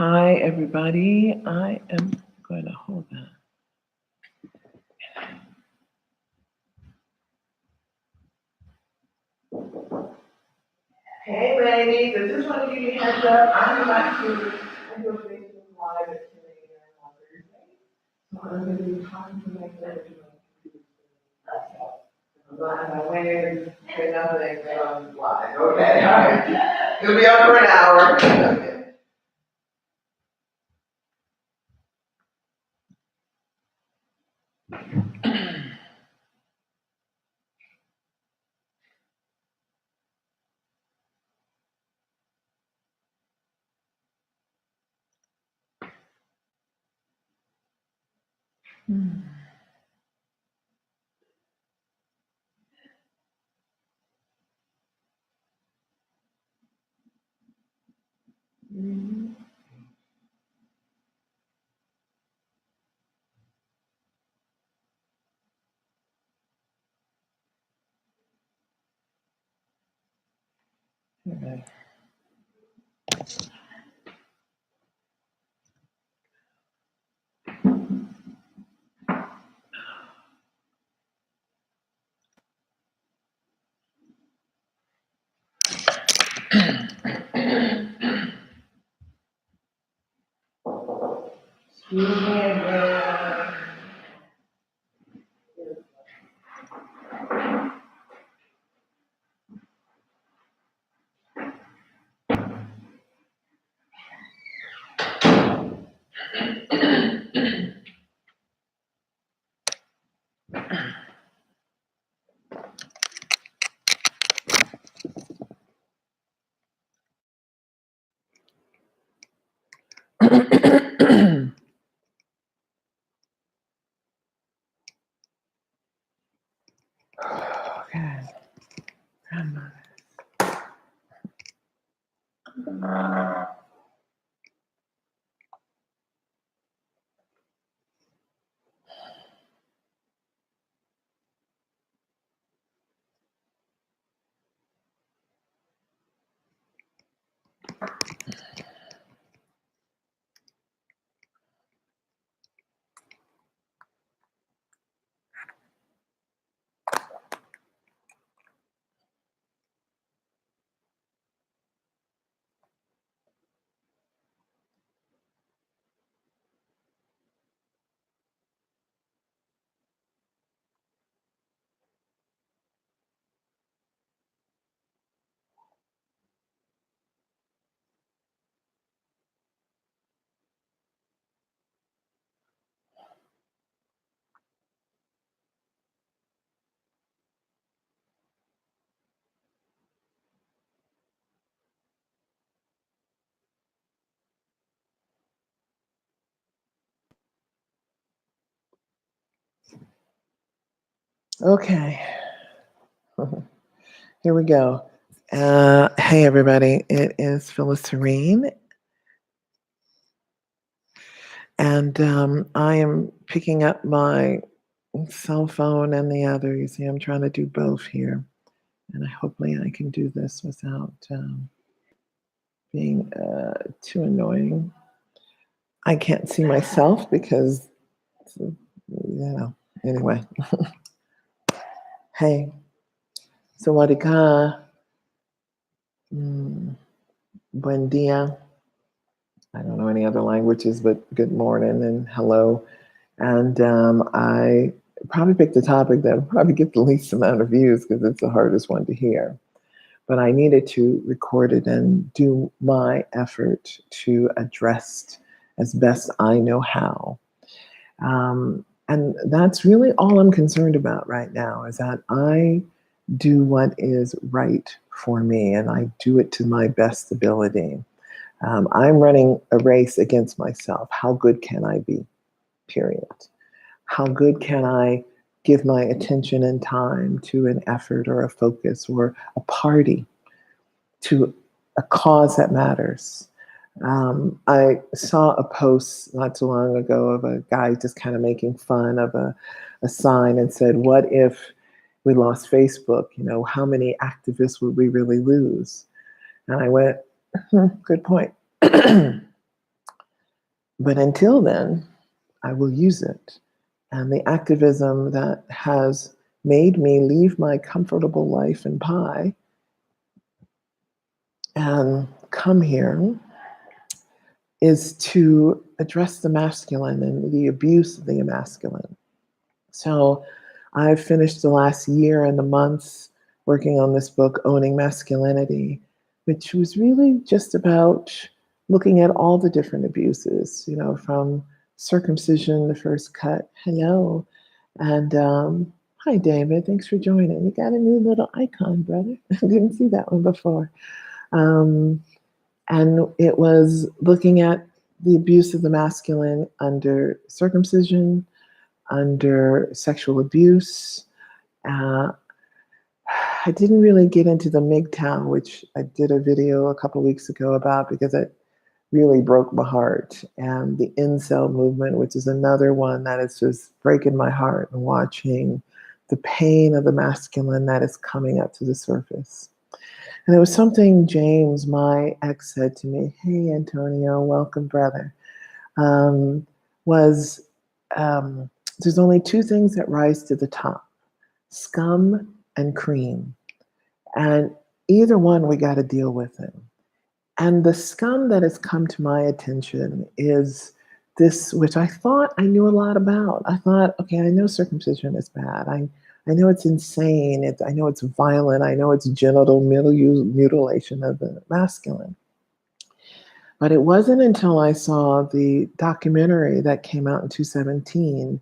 Hi, everybody. I am going to hold that. Hey, ladies. I just want to give you a heads up. I'm about to I do a Facebook Live at 10 a.m. on Thursday. So I'm going to be talking to my friends. I'm not on my way to say nothing, but I'm live. Okay, all right. It'll be on for an hour. Okay. Okay. Excuse me again. Okay. Okay. Here we go. Hey, everybody. It is Phyllis Serene, and I am picking up my cell phone and the other. You see, I'm trying to do both here, and hopefully I can do this without being too annoying. I can't see myself because, anyway. Hey, sawadee ka. Buen dia. I don't know any other languages, but good morning and hello. And I probably picked a topic that will probably get the least amount of views because it's the hardest one to hear. But I needed to record it and do my effort to address as best I know how. And that's really all I'm concerned about right now, is that I do what is right for me and I do it to my best ability. I'm running a race against myself. How good can I be? Period. How good can I give my attention and time to an effort or a focus or a party, to a cause that matters? I saw a post not too long ago of a guy just kind of making fun of a sign and said, what if we lost Facebook? How many activists would we really lose? And I went, good point. But until then, I will use it. And the activism that has made me leave my comfortable life in Pi and come here is to address the masculine and the abuse of the masculine. So I've finished the last year and the months working on this book, Owning Masculinity, which was really just about looking at all the different abuses, from circumcision, the first cut. Hello. And hi, David. Thanks for joining. You got a new little icon, brother. I didn't see that one before. And it was looking at the abuse of the masculine under circumcision, under sexual abuse. I didn't really get into the MGTOW, which I did a video a couple weeks ago about because it really broke my heart. And the incel movement, which is another one that is just breaking my heart, and watching the pain of the masculine that is coming up to the surface. And it was something James, my ex, said to me. Hey, Antonio, welcome, brother. There's only two things that rise to the top: scum and cream. And either one, we got to deal with it. And the scum that has come to my attention is this, which I thought I knew a lot about. I thought, okay, I know circumcision is bad. I know it's insane. I know it's violent. I know it's genital mutilation of the masculine. But it wasn't until I saw the documentary that came out in 2017,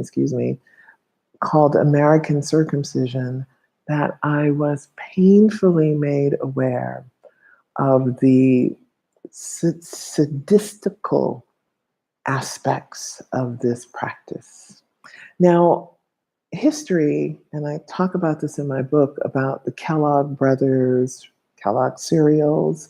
excuse me, called American Circumcision, that I was painfully made aware of the sadistical aspects of this practice. Now, history, and I talk about this in my book about the Kellogg brothers, Kellogg cereals,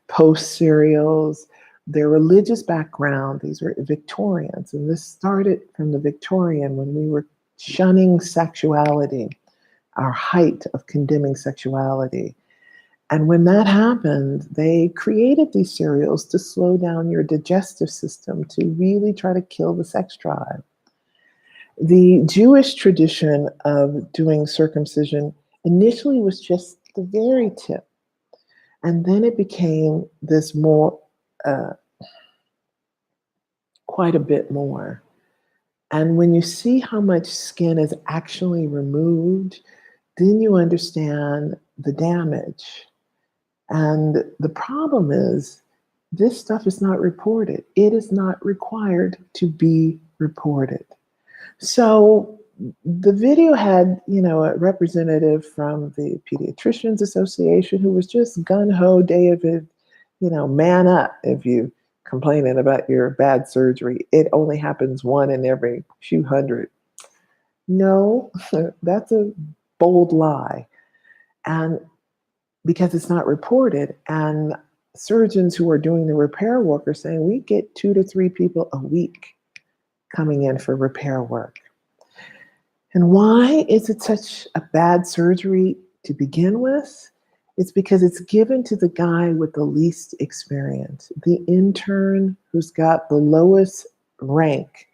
Post cereals, their religious background. These were Victorians, and this started from the Victorian when we were shunning sexuality, our height of condemning sexuality. And when that happened, they created these cereals to slow down your digestive system, to really try to kill the sex drive. The Jewish tradition of doing circumcision initially was just the very tip. And then it became this more, quite a bit more. And when you see how much skin is actually removed, then you understand the damage. And the problem is, this stuff is not reported. It is not required to be reported. So the video had, a representative from the Pediatricians Association who was just gung-ho, David, man up if you complaining about your bad surgery. It only happens one in every few hundred. No, that's a bold lie. And because it's not reported, and surgeons who are doing the repair work are saying we get 2 to 3 people a week coming in for repair work. And why is it such a bad surgery to begin with? It's because it's given to the guy with the least experience, the intern who's got the lowest rank.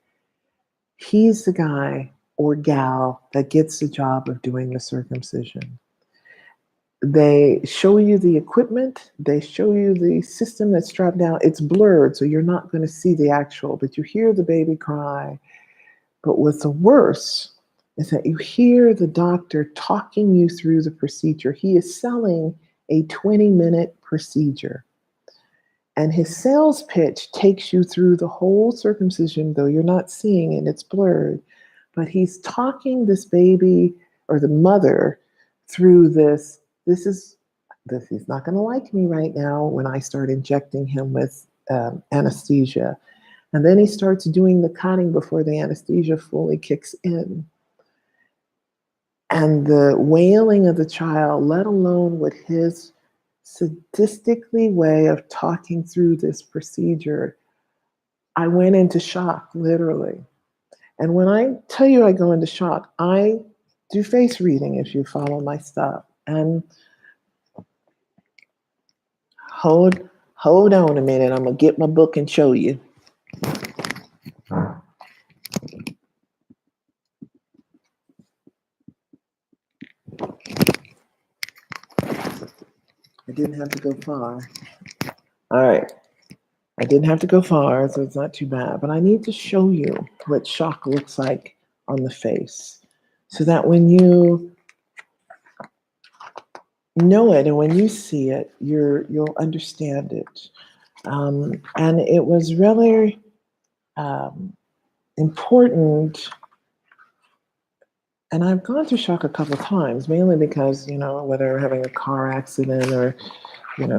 He's the guy or gal that gets the job of doing the circumcision. They show you the equipment. They show you the system that's strapped down. It's blurred, so you're not going to see the actual, but you hear the baby cry. But what's the worst is that you hear the doctor talking you through the procedure. He is selling a 20-minute procedure. And his sales pitch takes you through the whole circumcision, though you're not seeing it, it's blurred. But he's talking this baby or the mother through this. He's not going to like me right now when I start injecting him with anesthesia. And then he starts doing the cutting before the anesthesia fully kicks in. And the wailing of the child, let alone with his sadistically way of talking through this procedure, I went into shock, literally. And when I tell you I go into shock, I do face reading if you follow my stuff. And hold Hold on a minute. I'm going to get my book and show you. I didn't have to go far. All right. I didn't have to go far, so it's not too bad. But I need to show you what shock looks like on the face so that when you know it and when you see it, you'll understand it. And it was really important. And I've gone through shock a couple of times, mainly because, whether having a car accident or,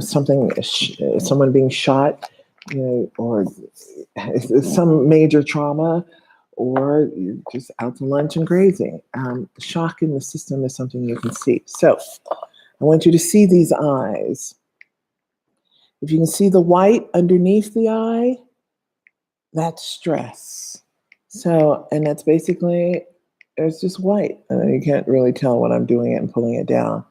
someone being shot, or some major trauma, or you're just out to lunch and grazing. Shock in the system is something you can see. So I want you to see these eyes. If you can see the white underneath the eye, that's stress. So, and that's basically, it's just white. And you can't really tell when I'm doing it and pulling it down.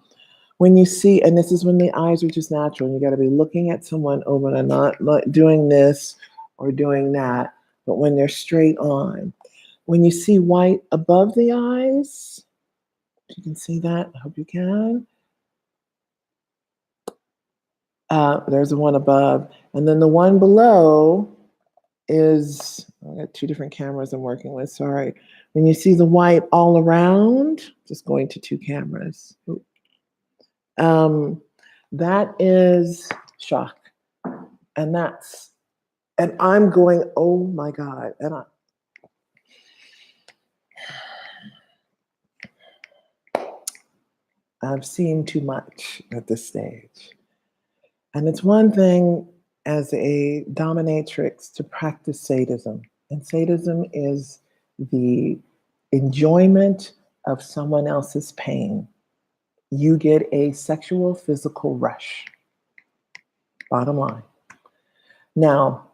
When you see, and this is when the eyes are just natural, and you got to be looking at someone over and not doing this or doing that, but when they're straight on. When you see white above the eyes, if you can see that, I hope you can. There's the one above. And then the one below is, I got two different cameras I'm working with, sorry. When you see the white all around, just going to two cameras. That is shock. And I'm going, oh my God. And I've seen too much at this stage. And it's one thing as a dominatrix to practice sadism. And sadism is the enjoyment of someone else's pain. You get a sexual physical rush. Bottom line. Now,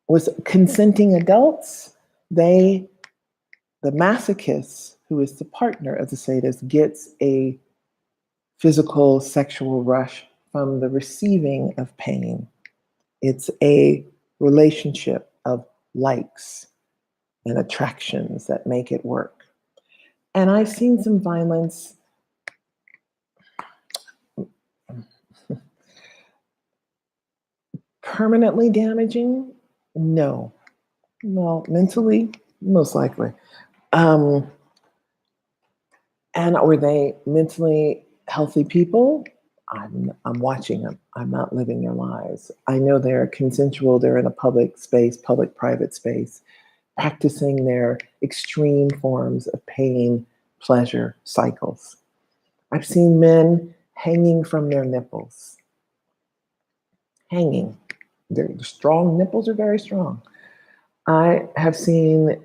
with consenting adults, the masochist, who is the partner of the sadist, gets a physical sexual rush from the receiving of pain. It's a relationship of likes and attractions that make it work. And I've seen some violence permanently damaging. No. Well, mentally, most likely. And were they mentally healthy people? I'm watching them. I'm not living their lives. I know they're consensual. They're in a public space, public-private space, practicing their extreme forms of pain, pleasure cycles. I've seen men hanging from their nipples. Hanging. Their strong nipples are very strong. I have seen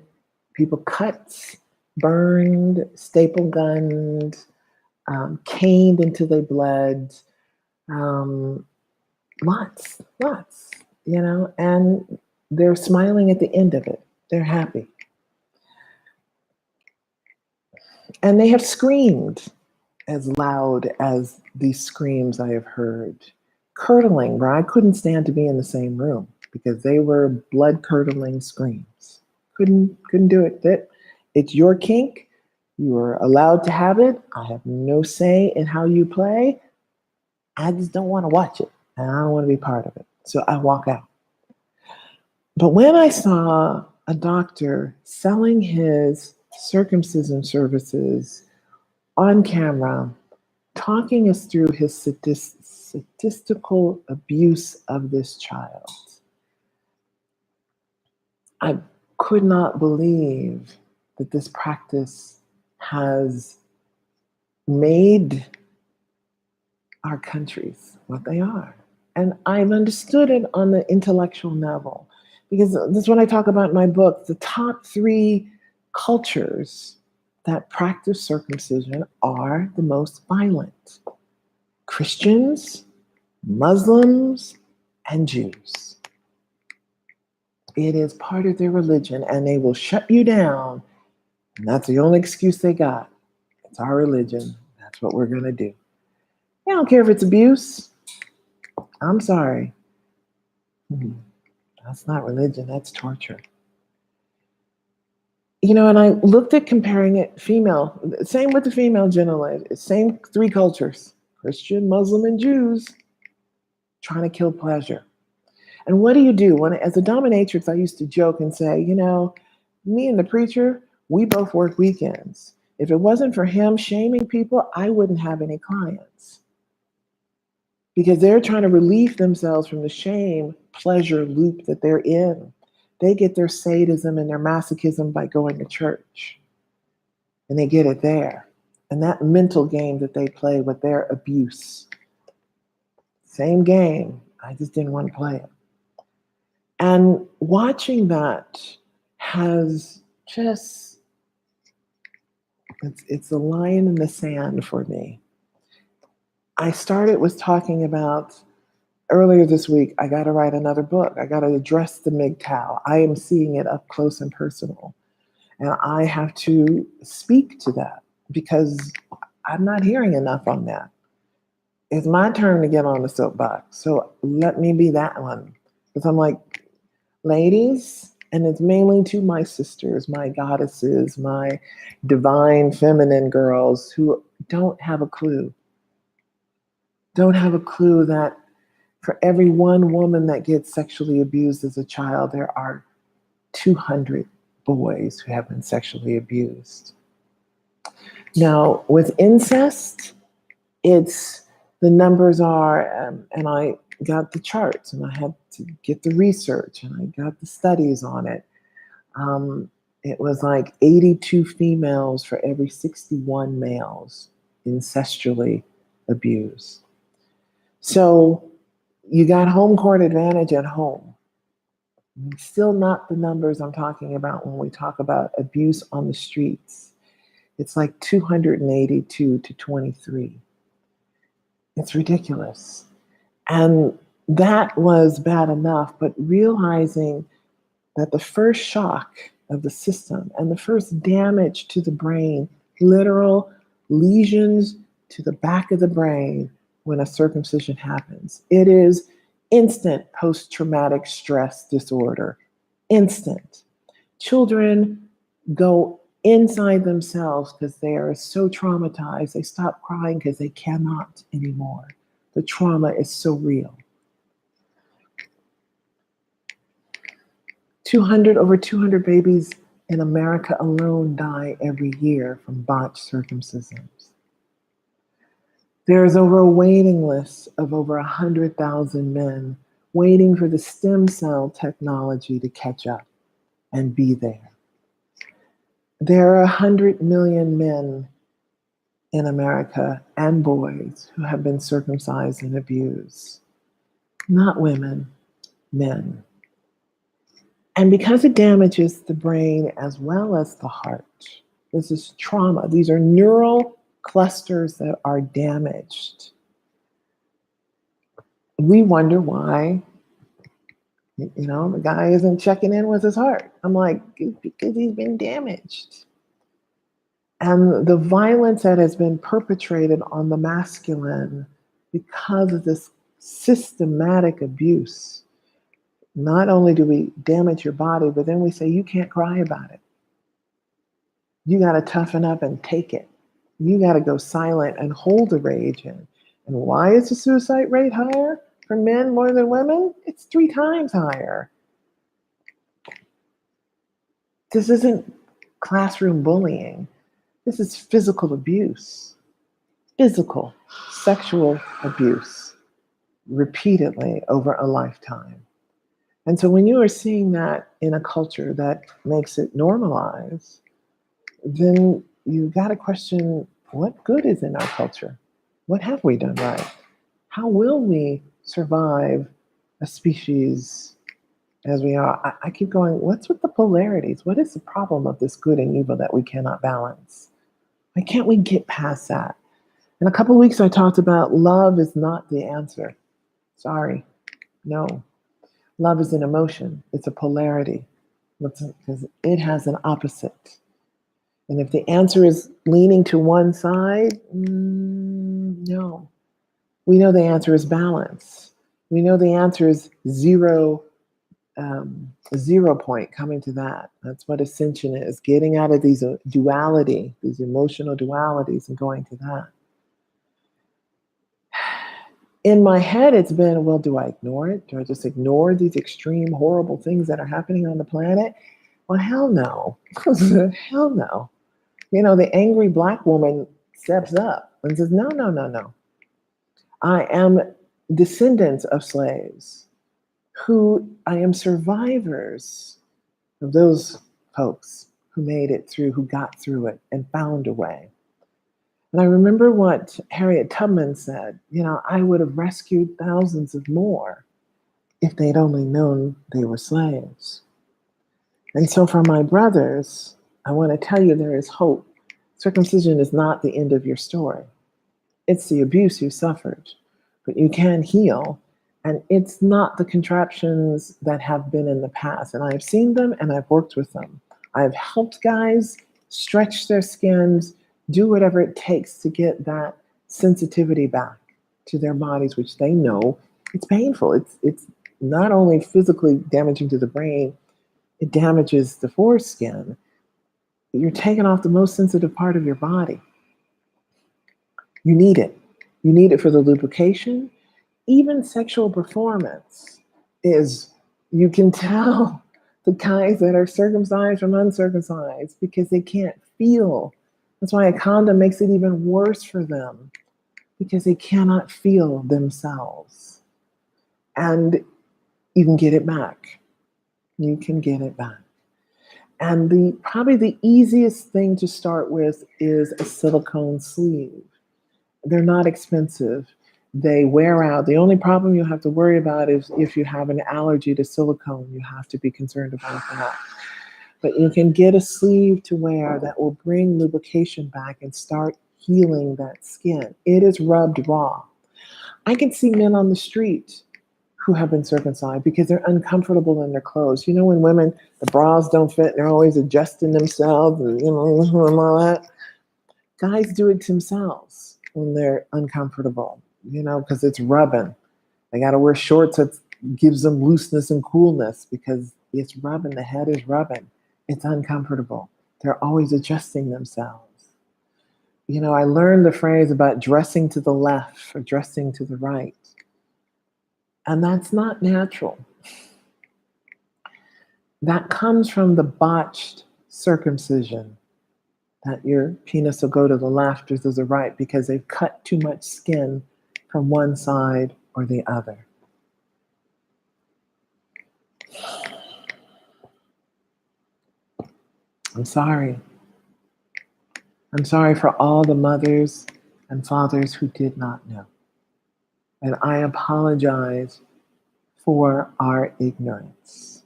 people cut, burned, staple gunned, caned until they bled. Lots, and they're smiling at the end of it. They're happy. And they have screamed as loud as these screams I have heard. Curdling, where I couldn't stand to be in the same room because they were blood-curdling screams. Couldn't do it. It's your kink. You are allowed to have it. I have no say in how you play. I just don't want to watch it, and I don't want to be part of it. So I walk out. But when I saw a doctor selling his circumcision services on camera, talking us through his statistical abuse of this child, I could not believe that this practice has made our countries what they are. And I've understood it on the intellectual level, because this is what I talk about in my book. The top 3 cultures that practice circumcision are the most violent: Christians, Muslims, and Jews. It is part of their religion, and they will shut you down. And that's the only excuse they got. It's our religion. That's what we're going to do. I don't care if it's abuse. I'm sorry. That's not religion, that's torture. And I looked at comparing it female, same with the female genital, same three cultures, Christian, Muslim, and Jews, trying to kill pleasure. And what do you do? As a dominatrix, I used to joke and say, me and the preacher, we both work weekends. If it wasn't for him shaming people, I wouldn't have any clients. Because they're trying to relieve themselves from the shame pleasure loop that they're in. They get their sadism and their masochism by going to church. And they get it there. And that mental game that they play with their abuse. Same game. I just didn't want to play it. And watching that has just, it's a line in the sand for me. I started with talking about, earlier this week, I got to write another book. I got to address the MGTOW. I am seeing it up close and personal. And I have to speak to that because I'm not hearing enough on that. It's my turn to get on the soapbox. So let me be that one. Because I'm like, ladies, and it's mainly to my sisters, my goddesses, my divine feminine girls who don't have a clue. Don't have a clue that for every one woman that gets sexually abused as a child, there are 200 boys who have been sexually abused. Now, with incest, the numbers are, and I got the charts and I had to get the research and I got the studies on it. It was like 82 females for every 61 males incestually abused. So you got home court advantage at home. Still not the numbers I'm talking about when we talk about abuse on the streets. It's like 282 to 23. It's ridiculous. And that was bad enough, but realizing that the first shock of the system and the first damage to the brain, literal lesions to the back of the brain when a circumcision happens, it is instant post-traumatic stress disorder. Instant. Children go inside themselves because they are so traumatized. They stop crying because they cannot anymore. The trauma is so real. Over 200 babies in America alone die every year from botched circumcisions. There is over a waiting list of over 100,000 men waiting for the stem cell technology to catch up and be there. There are 100 million men in America and boys who have been circumcised and abused. Not women, men. And because it damages the brain as well as the heart, this is trauma. These are neural clusters that are damaged. We wonder why, the guy isn't checking in with his heart. I'm like, because he's been damaged. And the violence that has been perpetrated on the masculine because of this systematic abuse. Not only do we damage your body, but then we say, you can't cry about it. You got to toughen up and take it. You got to go silent and hold the rage in. And why is the suicide rate higher for men more than women? It's 3 times higher. This isn't classroom bullying. This is physical abuse. Physical, sexual abuse repeatedly over a lifetime. And so when you are seeing that in a culture that makes it normalized, then you got to question, what good is in our culture? What have we done right? How will we survive a species as we are? I keep going, what's with the polarities? What is the problem of this good and evil that we cannot balance? Why can't we get past that? In a couple of weeks, I talked about love is not the answer. Sorry, no. Love is an emotion. It's a polarity because it has an opposite. And if the answer is leaning to one side, no. We know the answer is balance. We know the answer is zero, 0 point coming to that. That's what ascension is, getting out of these duality, these emotional dualities, and going to that. In my head, it's been, well, do I ignore it? Do I just ignore these extreme, horrible things that are happening on the planet? Well, hell no. Hell no. The angry black woman steps up and says, no, no, no, no. I am descendants of slaves I am survivors of those folks who made it through, who got through it and found a way. And I remember what Harriet Tubman said, I would have rescued thousands of more if they'd only known they were slaves. And so for my brothers, I want to tell you there is hope. Circumcision is not the end of your story. It's the abuse you suffered, but you can heal. And it's not the contraptions that have been in the past. And I've seen them and I've worked with them. I've helped guys stretch their skins, do whatever it takes to get that sensitivity back to their bodies, which they know it's painful. It's not only physically damaging to the brain, it damages the foreskin. You're taking off the most sensitive part of your body. You need it. You need it for the lubrication. Even sexual performance is, you can tell the guys that are circumcised from uncircumcised because they can't feel. That's why a condom makes it even worse for them, because they cannot feel themselves. And you can get it back. You can get it back. And probably the easiest thing to start with is a silicone sleeve. They're not expensive. They wear out. The only problem you have to worry about is if you have an allergy to silicone, you have to be concerned about that. But you can get a sleeve to wear that will bring lubrication back and start healing that skin. It is rubbed raw. I can see men on the street who have been circumcised because they're uncomfortable in their clothes. When women, the bras don't fit, and they're always adjusting themselves, and and all that. Guys do it themselves when they're uncomfortable, because it's rubbing. They got to wear shorts that gives them looseness and coolness because it's rubbing. The head is rubbing. It's uncomfortable. They're always adjusting themselves. I learned the phrase about dressing to the left or dressing to the right. And that's not natural. That comes from the botched circumcision, that your penis will go to the left or to the right because they've cut too much skin from one side or the other. I'm sorry. I'm sorry for all the mothers and fathers who did not know. And I apologize for our ignorance.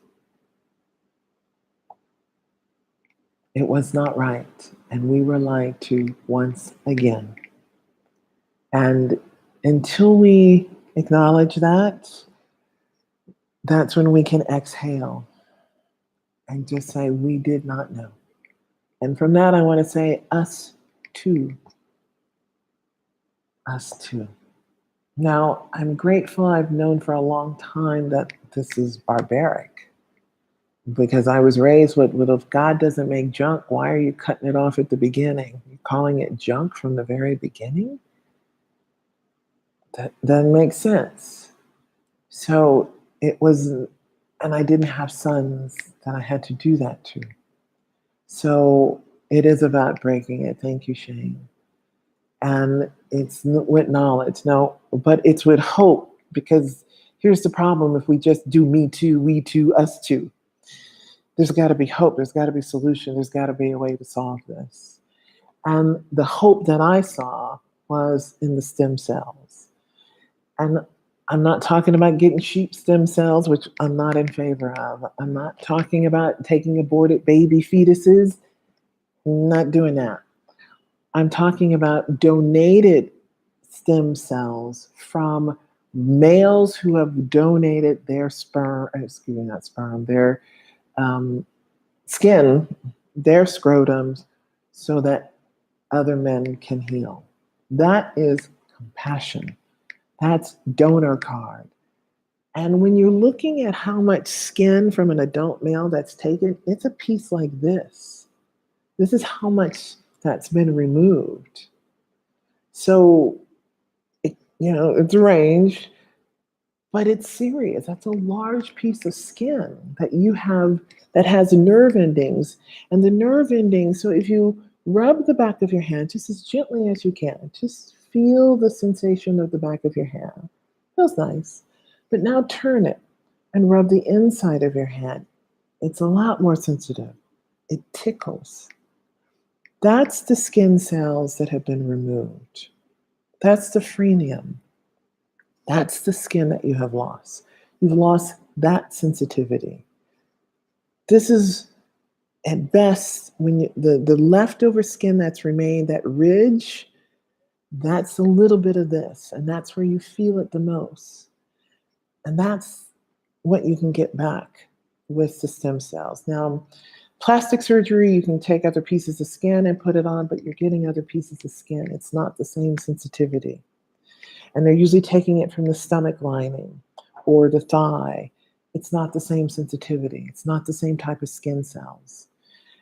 It was not right, and we were lied to once again. And until we acknowledge that, that's when we can exhale and just say, we did not know. And from that, I want to say, us too. Us too. Now, I'm grateful. I've known for a long time that this is barbaric, because I was raised with, if God doesn't make junk, why are you cutting it off at the beginning? You're calling it junk from the very beginning? That doesn't make sense. So it was, and I didn't have sons that I had to do that to. So it is about breaking it. Thank you, Shane. And it's with knowledge. No, but it's with hope, because here's the problem. If we just do me too, we too, us too, there's got to be hope. There's got to be solution. There's got to be a way to solve this. And the hope that I saw was in the stem cells. And I'm not talking about getting sheep stem cells, which I'm not in favor of. I'm not talking about taking aborted baby fetuses. I'm not doing that. I'm talking about donated stem cells from males who have donated their sperm, not sperm, their skin, their scrotums, so that other men can heal. That is compassion. That's donor card. And when you're looking at how much skin from an adult male that's taken, it's a piece like this. This is how much that's been removed. So, it's a range, but it's serious. That's a large piece of skin that you have that has nerve endings. And the nerve endings, so if you rub the back of your hand just as gently as you can, just feel the sensation of the back of your hand. Feels nice. But now turn it and rub the inside of your hand. It's a lot more sensitive. It tickles. That's the skin cells that have been removed. That's the frenium. That's the skin that you have lost. You've lost that sensitivity. This is at best when the leftover skin that's remained, that ridge, that's a little bit of this, and that's where you feel it the most. And that's what you can get back with the stem cells. Now, plastic surgery, you can take other pieces of skin and put it on, but you're getting other pieces of skin. It's not the same sensitivity. And they're usually taking it from the stomach lining or the thigh. It's not the same sensitivity. It's not the same type of skin cells.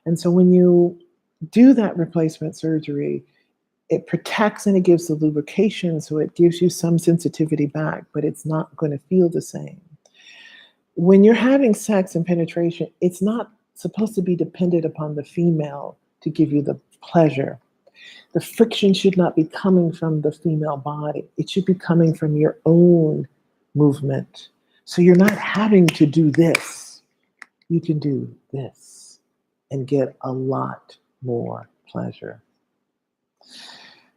And so when you do that replacement surgery, it protects and it gives the lubrication, so it gives you some sensitivity back, but it's not going to feel the same. When you're having sex and penetration, it's not supposed to be dependent upon the female to give you the pleasure. The friction should not be coming from the female body. It should be coming from your own movement. So you're not having to do this. You can do this and get a lot more pleasure.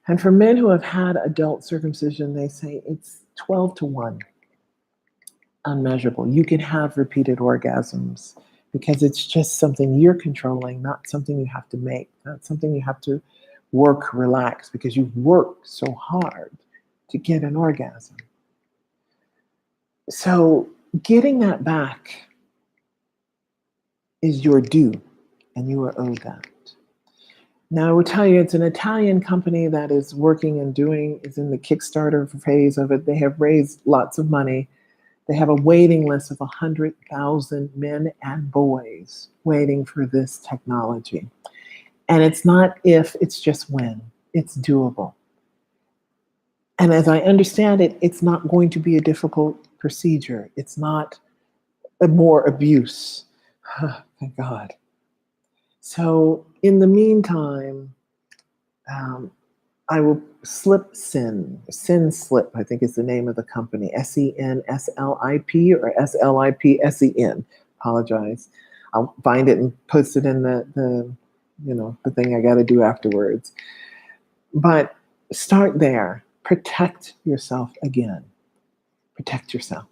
And for men who have had adult circumcision, they say it's 12 to 1. Unmeasurable. You can have repeated orgasms because it's just something you're controlling, not something you have to make, not something you have to work, relax, because you've worked so hard to get an orgasm. So getting that back is your due, and you are owed that. Now, I will tell you, it's an Italian company that is working and is in the Kickstarter phase of it. They have raised lots of money. They have a waiting list of 100,000 men and boys waiting for this technology. And it's not if, it's just when. It's doable. And as I understand it, it's not going to be a difficult procedure. It's not more abuse. Thank God. So in the meantime, I will Sin Slip, I think is the name of the company, SENSLIP or SLIPSEN. Apologize. I'll find it and post it in the thing I got to do afterwards. But start there. Protect yourself again. Protect yourself.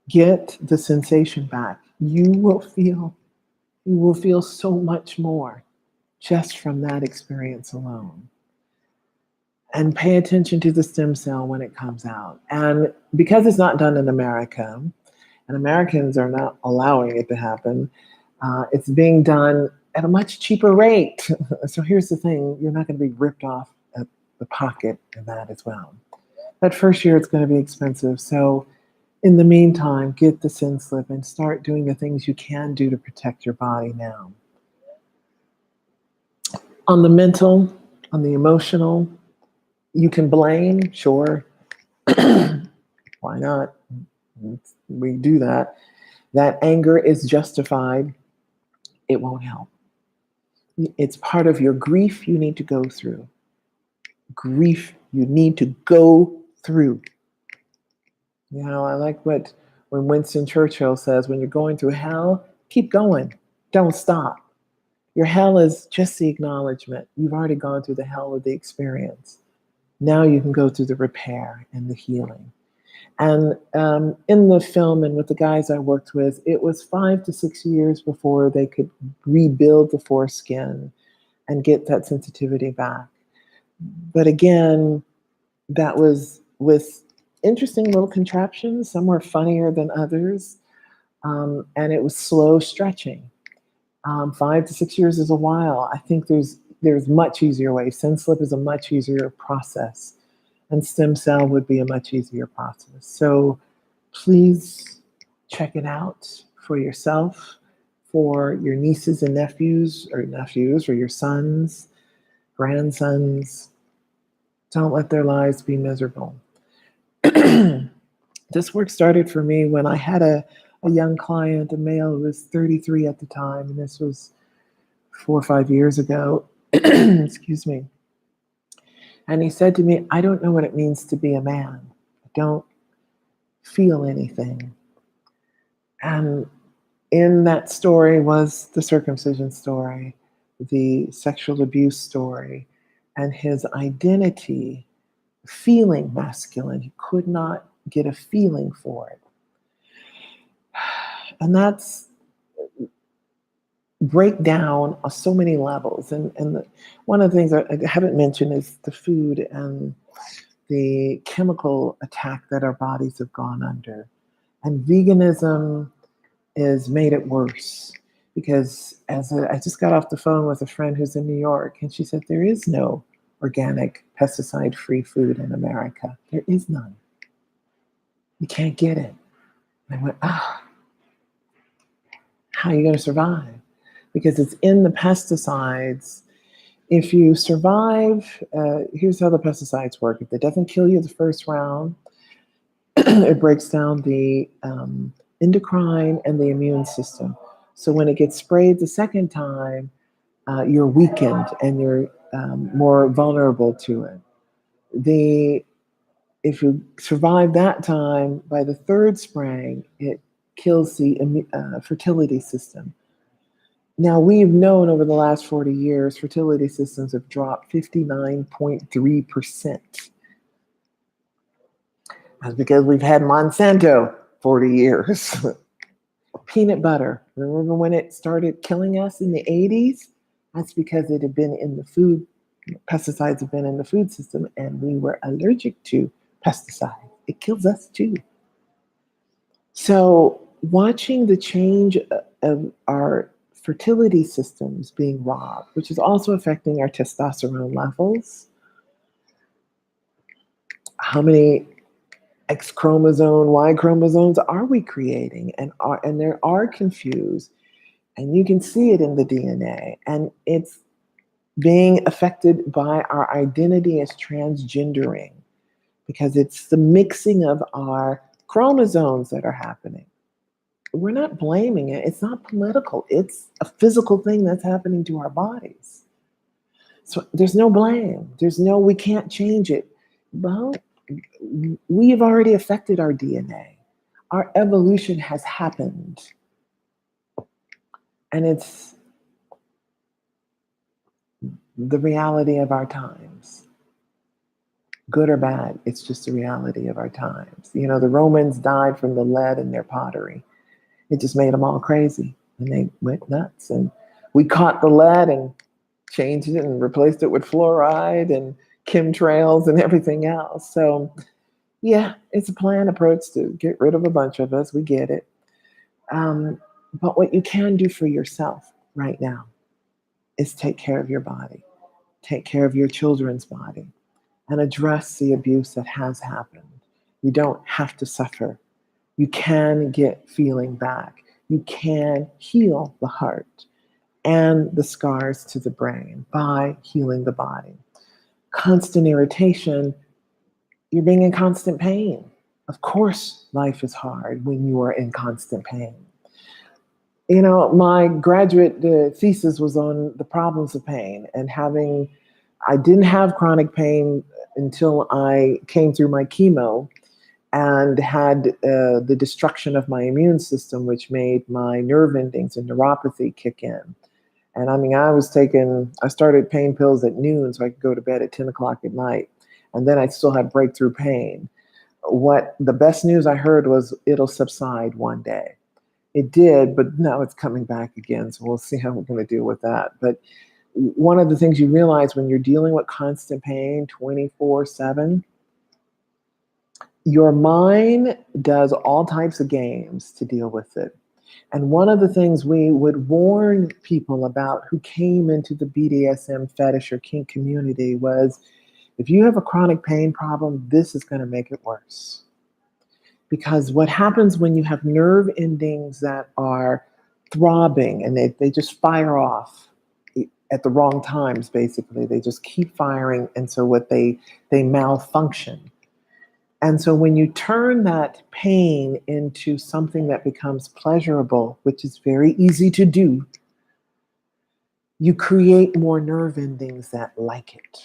Get the sensation back. You will feel so much more just from that experience alone. And pay attention to the stem cell when it comes out. And because it's not done in America, and Americans are not allowing it to happen, it's being done at a much cheaper rate. So here's the thing, you're not going to be ripped off at the pocket in that as well. That first year it's going to be expensive. So in the meantime, get the sin slip and start doing the things you can do to protect your body now. On the mental, on the emotional, you can blame, sure. Why not? We do that. That anger is justified. It won't help. It's part of your grief you need to go through. Grief you need to go through. I like when Winston Churchill says, when you're going through hell, keep going. Don't stop. Your hell is just the acknowledgement. You've already gone through the hell of the experience. Now you can go through the repair and the healing. And in the film and with the guys I worked with, it was 5 to 6 years before they could rebuild the foreskin and get that sensitivity back. But again, that was with interesting little contraptions. Some were funnier than others. And it was slow stretching. 5 to 6 years is a while. I think there's much easier ways. Sin slip is a much easier process, and stem cell would be a much easier process. So please Check it out for yourself, for your nieces and nephews, or your sons, grandsons. Don't let their lives be miserable. This work started for me when I had a young client, a male who was 33 at the time, and this was 4 or 5 years ago. Excuse me. And he said to me, I don't know what it means to be a man. I don't feel anything. And in that story was the circumcision story, the sexual abuse story, and his identity feeling masculine. He could not get a feeling for it. And that's breakdown on so many levels. One of the things I haven't mentioned is the food and the chemical attack that our bodies have gone under. And veganism has made it worse because I just got off the phone with a friend who's in New York, and she said there is no organic pesticide-free food in America. There is none. You can't get it. And I went, how are you going to survive? Because it's in the pesticides. If you survive, here's how the pesticides work. If it doesn't kill you the first round, it breaks down the endocrine and the immune system. So when it gets sprayed the second time, you're weakened and you're more vulnerable to it. If you survive that time, by the third spraying, it kills the fertility system. Now, we've known over the last 40 years, fertility systems have dropped 59.3%. That's because we've had Monsanto 40 years. Peanut butter. Remember when it started killing us in the 80s? That's because it had been in the food. Pesticides have been in the food system, and we were allergic to pesticides. It kills us too. So watching the change of our fertility systems being robbed, which is also affecting our testosterone levels. How many X chromosome, Y chromosomes are we creating? And they are confused. And you can see it in the DNA. And it's being affected by our identity as transgendering, because it's the mixing of our chromosomes that are happening. We're not blaming it. It's not political. It's a physical thing that's happening to our bodies. So there's no blame. We can't change it. Well, we've already affected our DNA. Our evolution has happened. And it's the reality of our times. Good or bad, it's just the reality of our times. The Romans died from the lead in their pottery. It just made them all crazy, and they went nuts. And we caught the lead and changed it and replaced it with fluoride and chemtrails and everything else. So, yeah, it's a planned approach to get rid of a bunch of us. We get it. But what you can do for yourself right now is take care of your body, take care of your children's body, and address the abuse that has happened. You don't have to suffer. You can get feeling back. You can heal the heart and the scars to the brain by healing the body. Constant irritation, you're being in constant pain. Of course, life is hard when you are in constant pain. My graduate thesis was on the problems of pain, and I didn't have chronic pain until I came through my chemo and had the destruction of my immune system, which made my nerve endings and neuropathy kick in. And I started pain pills at noon so I could go to bed at 10 o'clock at night. And then I still had breakthrough pain. The best news I heard was it'll subside one day. It did, but now it's coming back again. So we'll see how we're going to deal with that. But one of the things you realize when you're dealing with constant pain 24/7, your mind does all types of games to deal with it. And one of the things we would warn people about who came into the BDSM fetish or kink community was, if you have a chronic pain problem, this is going to make it worse. Because what happens when you have nerve endings that are throbbing and they just fire off at the wrong times, basically, they just keep firing. And so they malfunction. And so when you turn that pain into something that becomes pleasurable, which is very easy to do, you create more nerve endings that like it.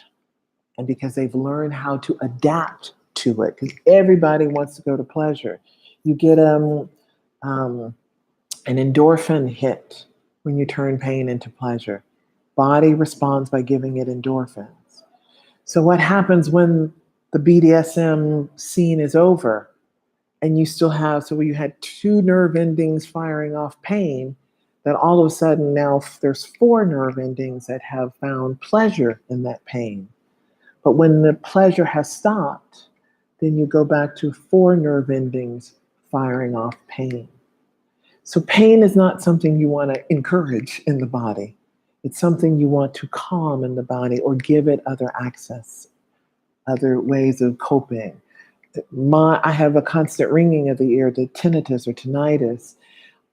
And because they've learned how to adapt to it, because everybody wants to go to pleasure. You get an endorphin hit when you turn pain into pleasure. Body responds by giving it endorphins. So what happens when the BDSM scene is over and you still have, so you had 2 nerve endings firing off pain, that all of a sudden now there's 4 nerve endings that have found pleasure in that pain. But when the pleasure has stopped, then you go back to 4 nerve endings firing off pain. So pain is not something you want to encourage in the body. It's something you want to calm in the body or give it other access, other ways of coping. I have a constant ringing of the ear, the tinnitus or tinnitus.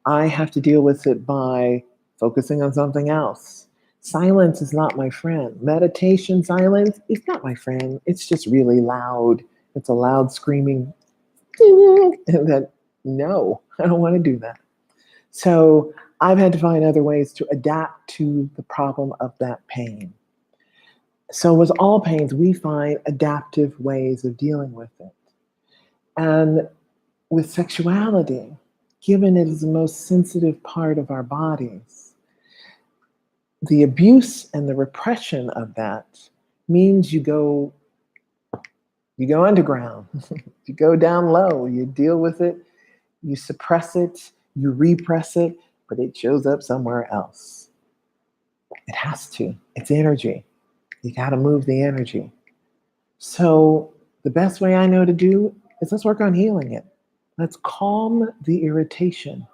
I have to deal with it by focusing on something else. Silence is not my friend. Meditation silence is not my friend. It's just really loud. It's a loud screaming. And then, no, I don't want to do that. So I've had to find other ways to adapt to the problem of that pain. So with all pains, we find adaptive ways of dealing with it. And with sexuality, given it is the most sensitive part of our bodies, the abuse and the repression of that means you go underground, you go down low, you deal with it, you suppress it, you repress it, but it shows up somewhere else. It has to. It's energy. You got to move the energy. So the best way I know to do is let's work on healing it. Let's calm the irritation,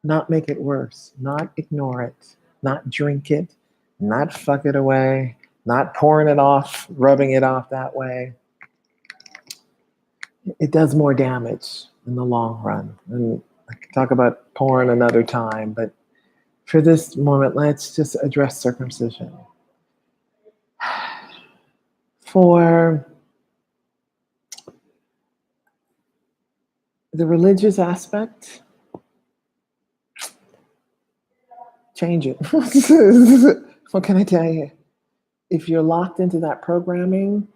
not make it worse, not ignore it, not drink it, not fuck it away, not pouring it off, rubbing it off that way. It does more damage in the long run. And I can talk about porn another time, but for this moment, let's just address circumcision. For the religious aspect, change it. What can I tell you? If you're locked into that programming,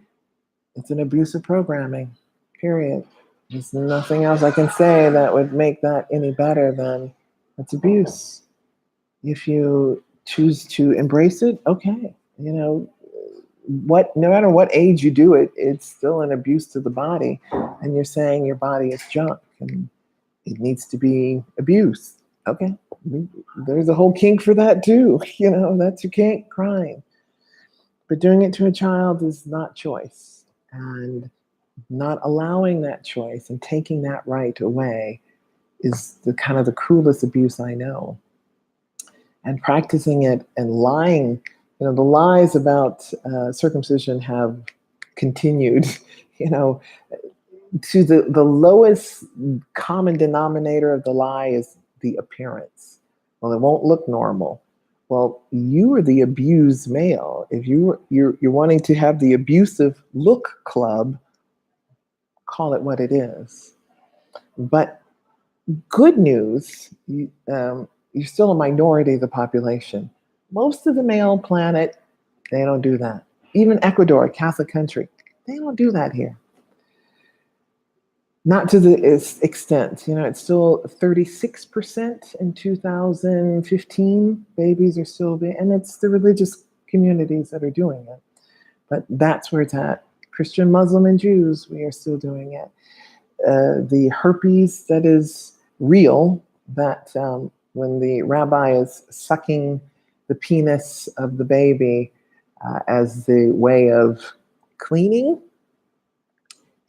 it's an abusive programming, period. There's nothing else I can say that would make that any better than it's abuse. If you choose to embrace it, okay. No matter what age you do it, it's still an abuse to the body. And you're saying your body is junk and it needs to be abused. Okay. There's a whole kink for that too. That's your kink, crying. But doing it to a child is not choice. And not allowing that choice and taking that right away is the kind of the cruelest abuse I know. And practicing it and lying, the lies about circumcision have continued, to the lowest common denominator of the lie is the appearance. Well, it won't look normal. Well, you are the abused male. If you're wanting to have the abusive look club, call it what it is. But good news, you're still a minority of the population. Most of the male planet, they don't do that. Even Ecuador, a Catholic country, they don't do that here. Not to the extent, it's still 36% in 2015, babies are still being, and it's the religious communities that are doing it. But that's where it's at. Christian, Muslim, and Jews, we are still doing it. The herpes that is real, that when the rabbi is sucking the penis of the baby as the way of cleaning,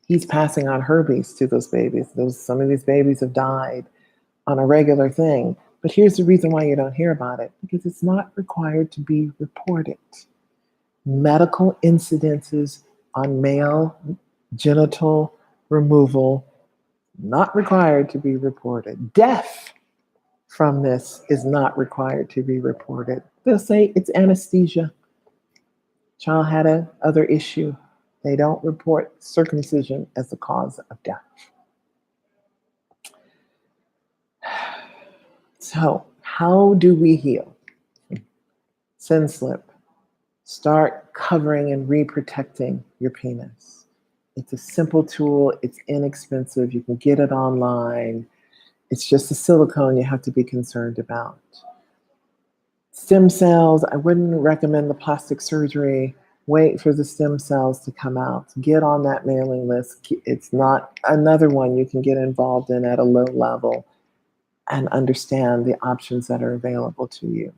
he's passing on herpes to those babies. Some of these babies have died on a regular thing. But here's the reason why you don't hear about it, because it's not required to be reported. Medical incidences on male genital removal not required to be reported. Death from this is not required to be reported. They'll say it's anesthesia. Child had a other issue. They don't report circumcision as the cause of death. So, how do we heal? Sin slip. Start covering and reprotecting your penis. It's a simple tool. It's inexpensive. You can get it online. It's just a silicone you have to be concerned about. Stem cells, I wouldn't recommend the plastic surgery. Wait for the stem cells to come out. Get on that mailing list. It's not another one you can get involved in at a low level and understand the options that are available to you.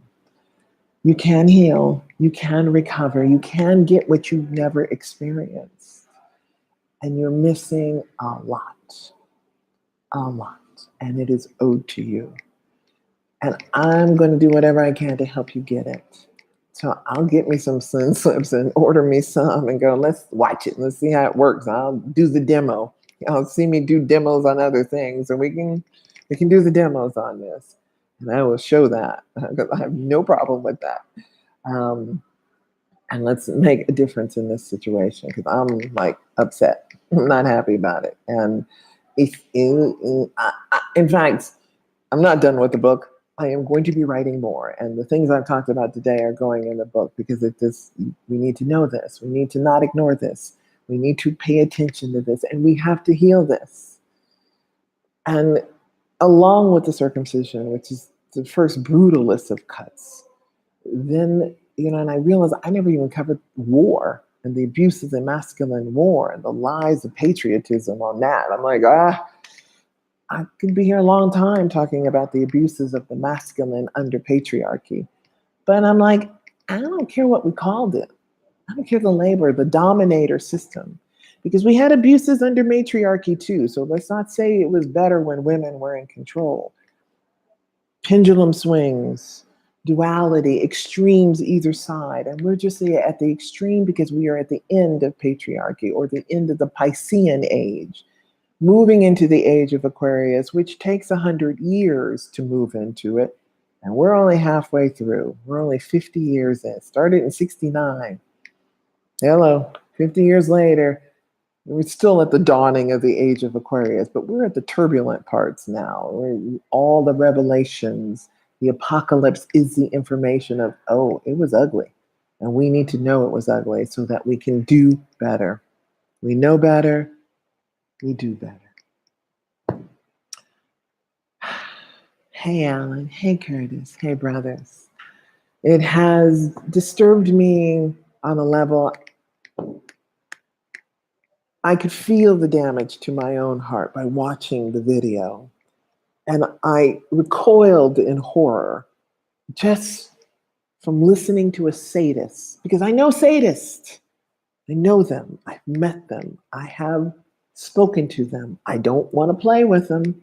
You can heal, you can recover, you can get what you've never experienced. And you're missing a lot, and it is owed to you. And I'm going to do whatever I can to help you get it. So I'll get me some sin slips and order me some and go, let's watch it. Let's see how it works. I'll do the demo. I'll see me do demos on other things, and we can do the demos on this. And I will show that because I have no problem with that. And let's make a difference in this situation because I'm like upset. I'm not happy about it. And in fact, I'm not done with the book. I am going to be writing more. And the things I've talked about today are going in the book because we need to know this. We need to not ignore this. We need to pay attention to this. And we have to heal this. And along with the circumcision, which is the first brutalest of cuts, then, and I realized I never even covered war and the abuses of masculine war and the lies of patriotism on that. I'm like, I could be here a long time talking about the abuses of the masculine under patriarchy. But I'm like, I don't care what we called it. I don't care the labor, the dominator system. Because we had abuses under matriarchy too. So let's not say it was better when women were in control. Pendulum swings, duality, extremes either side. And we're just at the extreme because we are at the end of patriarchy or the end of the Piscean age, moving into the age of Aquarius, which takes 100 years to move into it. And we're only halfway through. We're only 50 years in. Started in 69. Hello, 50 years later. We're still at the dawning of the age of Aquarius, but we're at the turbulent parts now. All the revelations, the apocalypse is the information of, oh, it was ugly. And we need to know it was ugly so that we can do better. We know better, we do better. Hey, Alan. Hey, Curtis. Hey, brothers. It has disturbed me on a level. I could feel the damage to my own heart by watching the video. And I recoiled in horror just from listening to a sadist, because I know sadists. I know them. I've met them. I have spoken to them. I don't want to play with them,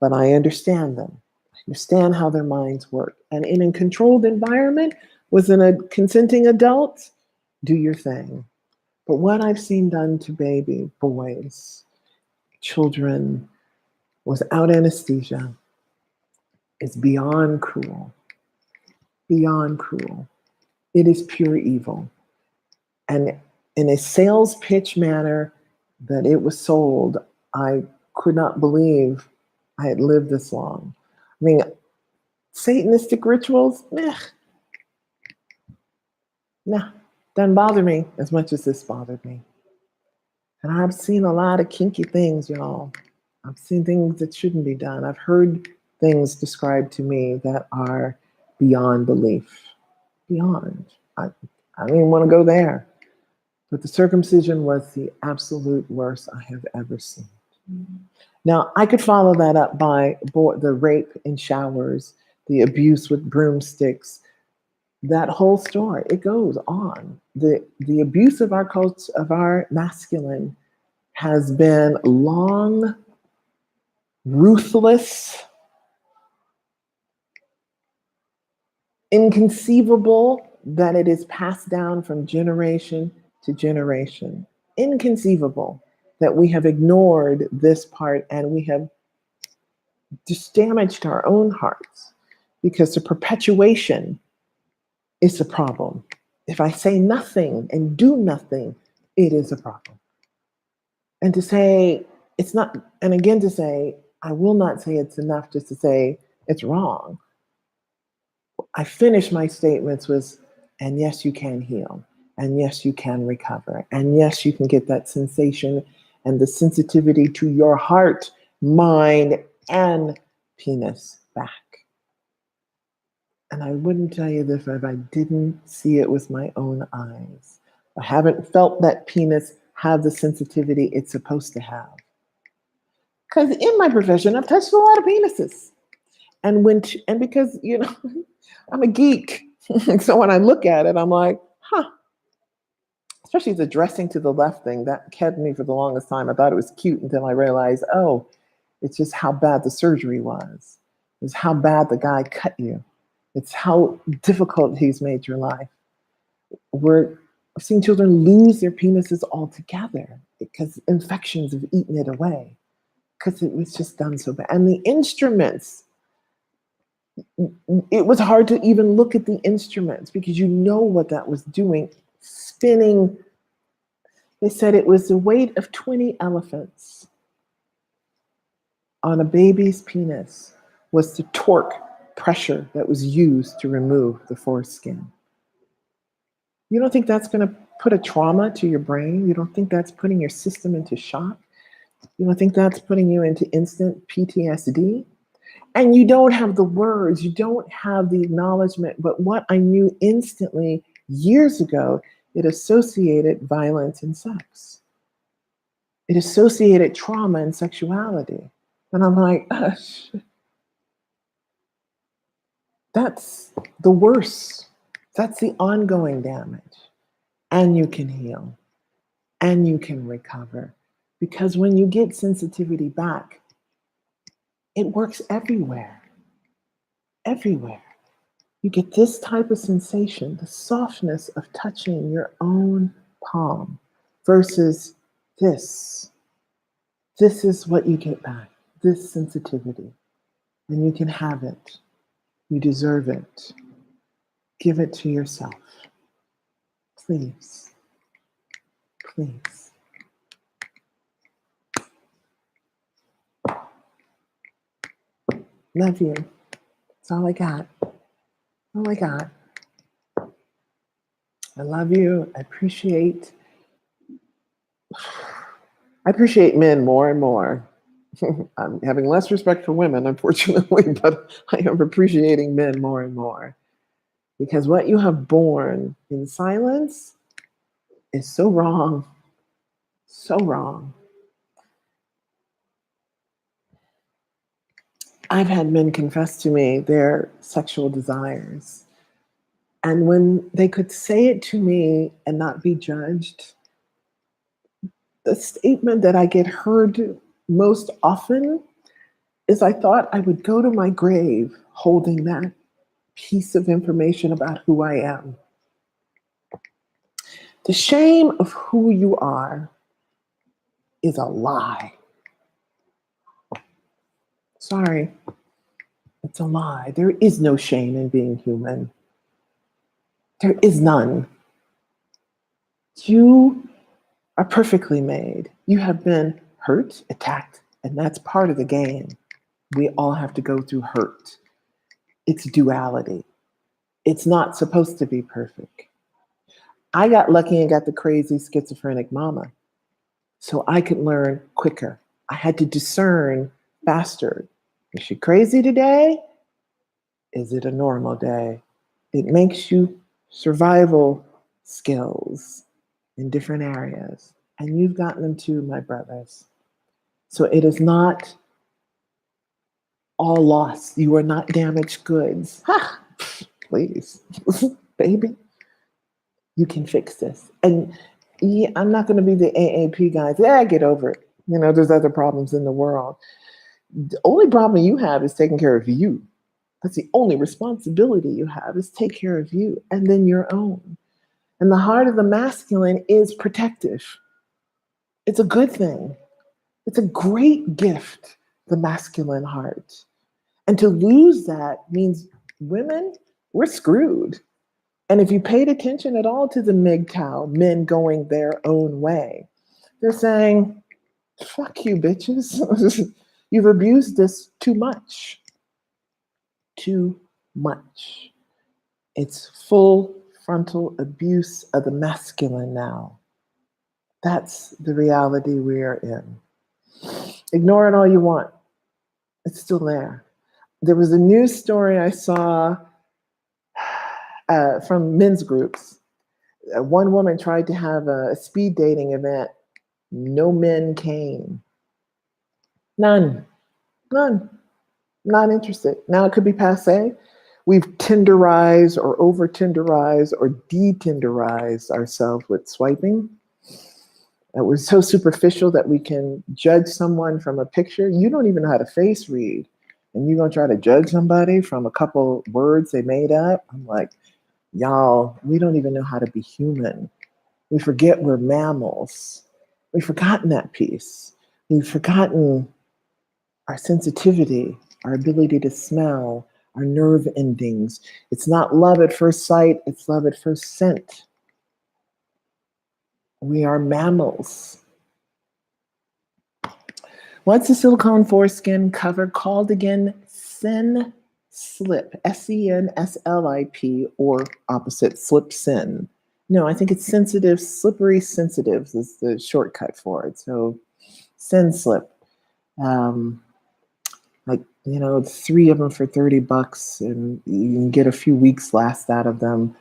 but I understand them. I understand how their minds work. And in a controlled environment with a consenting adult, do your thing. But what I've seen done to baby boys, children, without anesthesia is beyond cruel. Beyond cruel. It is pure evil. And in a sales pitch manner that it was sold, I could not believe I had lived this long. I mean, Satanistic rituals, nah, doesn't bother me as much as this bothered me. And I've seen a lot of kinky things, y'all. I've seen things that shouldn't be done. I've heard things described to me that are beyond belief. Beyond. I don't even want to go there. But the circumcision was the absolute worst I have ever seen. Now, I could follow that up by the rape in showers, the abuse with broomsticks, that whole story. It goes on. The abuse of our culture, of our masculine, has been long, ruthless, inconceivable that it is passed down from generation to generation. Inconceivable. that we have ignored this part and we have just damaged our own hearts because the perpetuation is the problem. If I say nothing and do nothing, it is a problem. And to say it's not, and again to say, I will not say it's enough just to say it's wrong. I finish my statements with, and yes, you can heal. And yes, you can recover. And yes, you can get that sensation and the sensitivity to your heart, mind, and penis back. And I wouldn't tell you this if I didn't see it with my own eyes. I haven't felt that penis have the sensitivity it's supposed to have. Because in my profession, I've touched a lot of penises. And because, I'm a geek. So when I look at it, I'm like, huh. Especially the dressing to the left thing, that kept me for the longest time. I thought it was cute until I realized, oh, it's just how bad the surgery was. It's how bad the guy cut you. It's how difficult he's made your life. I've seen children lose their penises altogether because infections have eaten it away because it was just done so bad. And the instruments, it was hard to even look at the instruments because you know what that was doing. Spinning, they said it was the weight of 20 elephants on a baby's penis was the torque pressure that was used to remove the foreskin. You don't think that's going to put a trauma to your brain? You don't think that's putting your system into shock? You don't think that's putting you into instant PTSD? And you don't have the words, you don't have the acknowledgement, but what I knew instantly years ago, it associated violence and sex. It associated trauma and sexuality. And I'm like, that's the worst. That's the ongoing damage. And you can heal. And you can recover. Because when you get sensitivity back, it works everywhere. Everywhere. You get this type of sensation, the softness of touching your own palm versus this. This is what you get back, this sensitivity. And you can have it. You deserve it. Give it to yourself. Please. Please. Love you. That's all I got. All I got. I love you. I appreciate men more and more. I'm having less respect for women, unfortunately, but I am appreciating men more and more. Because what you have borne in silence is so wrong. So wrong. I've had men confess to me their sexual desires. And when they could say it to me and not be judged, the statement that I get heard most often is I thought I would go to my grave holding that piece of information about who I am. The shame of who you are is a lie. Sorry, it's a lie. There is no shame in being human. There is none. You are perfectly made. You have been hurt, attacked, and that's part of the game. We all have to go through hurt. It's duality. It's not supposed to be perfect. I got lucky and got the crazy schizophrenic mama, so I could learn quicker. I had to discern faster. Is she crazy today? Is it a normal day? It makes you survival skills in different areas. And you've gotten them too, my brothers. So it is not all lost. You are not damaged goods. Ha! Please, baby, you can fix this. And yeah, I'm not going to be the AAP guys. Yeah, get over it. There's other problems in the world. The only problem you have is taking care of you. That's the only responsibility you have is take care of you and then your own. And the heart of the masculine is protective. It's a good thing. It's a great gift, the masculine heart. And to lose that means women, we're screwed. And if you paid attention at all to the MGTOW, men going their own way, they're saying, fuck you, bitches. You've abused this too much. Too much. It's full frontal abuse of the masculine now. That's the reality we are in. Ignore it all you want. It's still there. There was a news story I saw from men's groups. One woman tried to have a speed dating event. No men came. None. None. Not interested. Now it could be passe. We've tenderized or over tenderized or de-tenderized ourselves with swiping. We're so superficial that we can judge someone from a picture. You don't even know how to face read. And you're going to try to judge somebody from a couple words they made up. I'm like, y'all, we don't even know how to be human. We forget we're mammals. We've forgotten that piece. We've forgotten our sensitivity, our ability to smell, our nerve endings. It's not love at first sight, it's love at first scent. We are mammals. What's the silicone foreskin cover called again? Sin slip, SENSLIP, or opposite, slip sin. No, I think it's sensitive, slippery sensitives is the shortcut for it. So sin slip. Like, 3 of them for $30 and you can get a few weeks last out of them.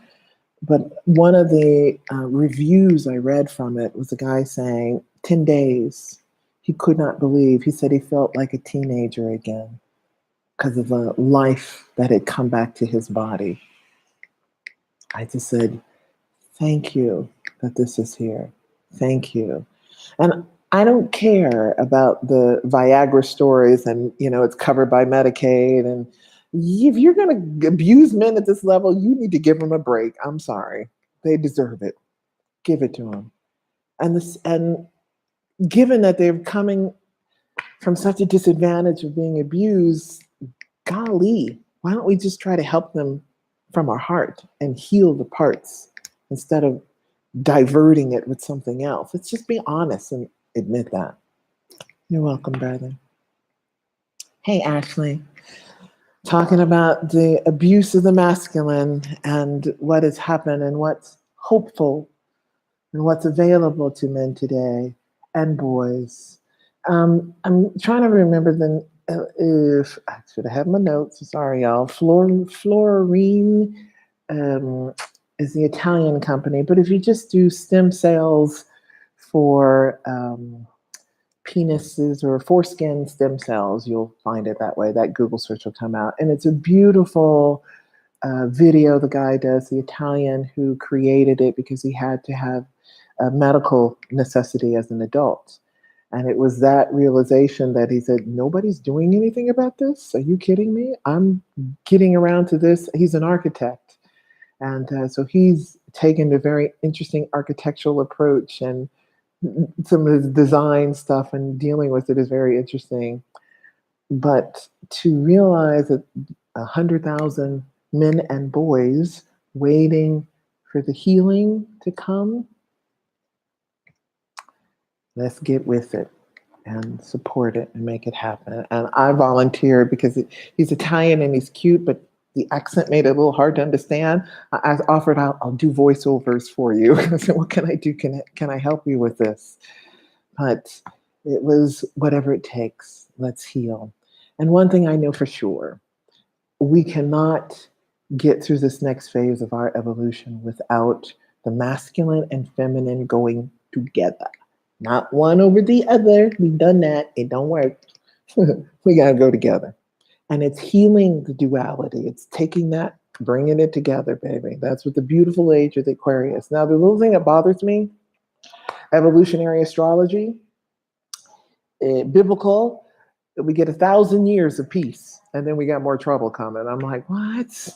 But one of the reviews I read from it was a guy saying 10 days, he could not believe. He said he felt like a teenager again because of the life that had come back to his body. I just said, thank you that this is here. Thank you. And I don't care about the Viagra stories and, it's covered by Medicaid. And if you're going to abuse men at this level, you need to give them a break. I'm sorry. They deserve it. Give it to them. And given that they're coming from such a disadvantage of being abused, golly, why don't we just try to help them from our heart and heal the parts instead of diverting it with something else? Let's just be honest and admit that. You're welcome, brother. Hey, Ashley. Talking about the abuse of the masculine and what has happened and what's hopeful and what's available to men today and boys. I'm trying to remember if I should have had my notes. Sorry, y'all. Florine is the Italian company, but if you just do stem cells for penises or foreskin stem cells, you'll find it that way. That Google search will come out. And it's a beautiful video the guy does, the Italian who created it because he had to have a medical necessity as an adult. And it was that realization that he said, nobody's doing anything about this? Are you kidding me? I'm getting around to this. He's an architect. And so he's taken a very interesting architectural approach, and some of his design stuff and dealing with it is very interesting. But to realize that 100,000 men and boys waiting for the healing to come, let's get with it and support it and make it happen. And I volunteered because he's Italian and he's cute, but the accent made it a little hard to understand. I offered, I'll do voiceovers for you. I said, what can I do? Can I help you with this? But it was whatever it takes. Let's heal. And one thing I know for sure, we cannot get through this next phase of our evolution without the masculine and feminine going together. Not one over the other. We've done that. It don't work. We got to go together. And it's healing the duality. It's taking that, bringing it together, baby. That's what the beautiful age of the Aquarius. Now, the little thing that bothers me, evolutionary astrology, biblical, we get 1,000 years of peace, and then we got more trouble coming. I'm like, what?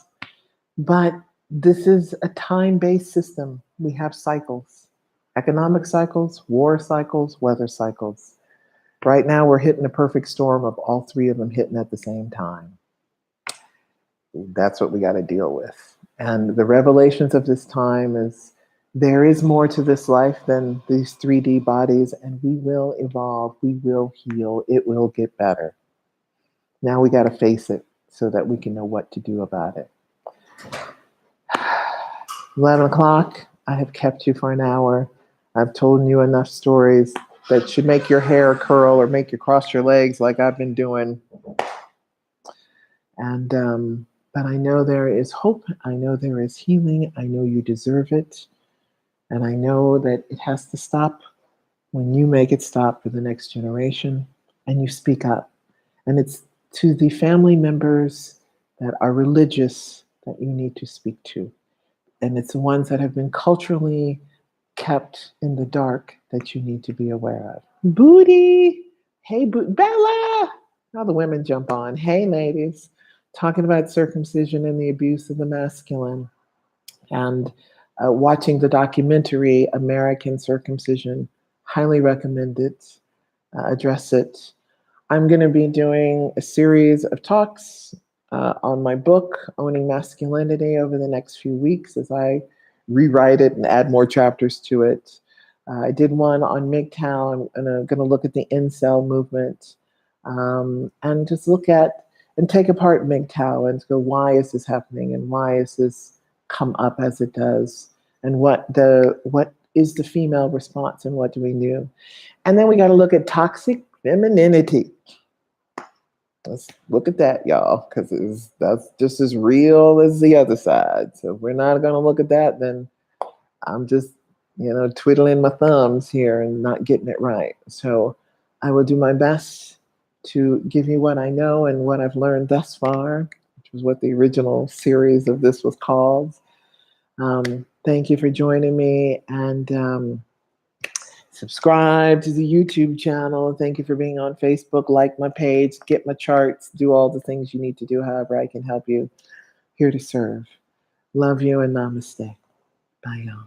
But this is a time-based system. We have cycles. Economic cycles, war cycles, weather cycles. Right now, we're hitting a perfect storm of all three of them hitting at the same time. That's what we got to deal with. And the revelations of this time is there is more to this life than these 3D bodies, and we will evolve, we will heal, it will get better. Now we got to face it so that we can know what to do about it. 11 o'clock, I have kept you for an hour. I've told you enough stories that should make your hair curl or make you cross your legs like I've been doing. And but I know there is hope. I know there is healing. I know you deserve it. And I know that it has to stop when you make it stop for the next generation and you speak up. And it's to the family members that are religious that you need to speak to. And it's the ones that have been culturally kept in the dark that you need to be aware of. Booty! Hey, Bella! Now the women jump on. Hey, ladies. Talking about circumcision and the abuse of the masculine. And watching the documentary American Circumcision. Highly recommend it. Address it. I'm going to be doing a series of talks on my book, Owning Masculinity, over the next few weeks as I rewrite it and add more chapters to it. I did one on MGTOW, and I'm going to look at the incel movement and just look at and take apart MGTOW and go, why is this happening and why is this come up as it does, and what is the female response and what do we do? And then we got to look at toxic femininity. Let's look at that, y'all, because that's just as real as the other side. So if we're not going to look at that, then I'm just, twiddling my thumbs here and not getting it right. So I will do my best to give you what I know and what I've learned thus far, which was what the original series of this was called. Thank you for joining me, and subscribe to the YouTube channel. Thank you for being on Facebook. Like my page, get my charts, do all the things you need to do, however I can help you. Here to serve. Love you and namaste. Bye, y'all.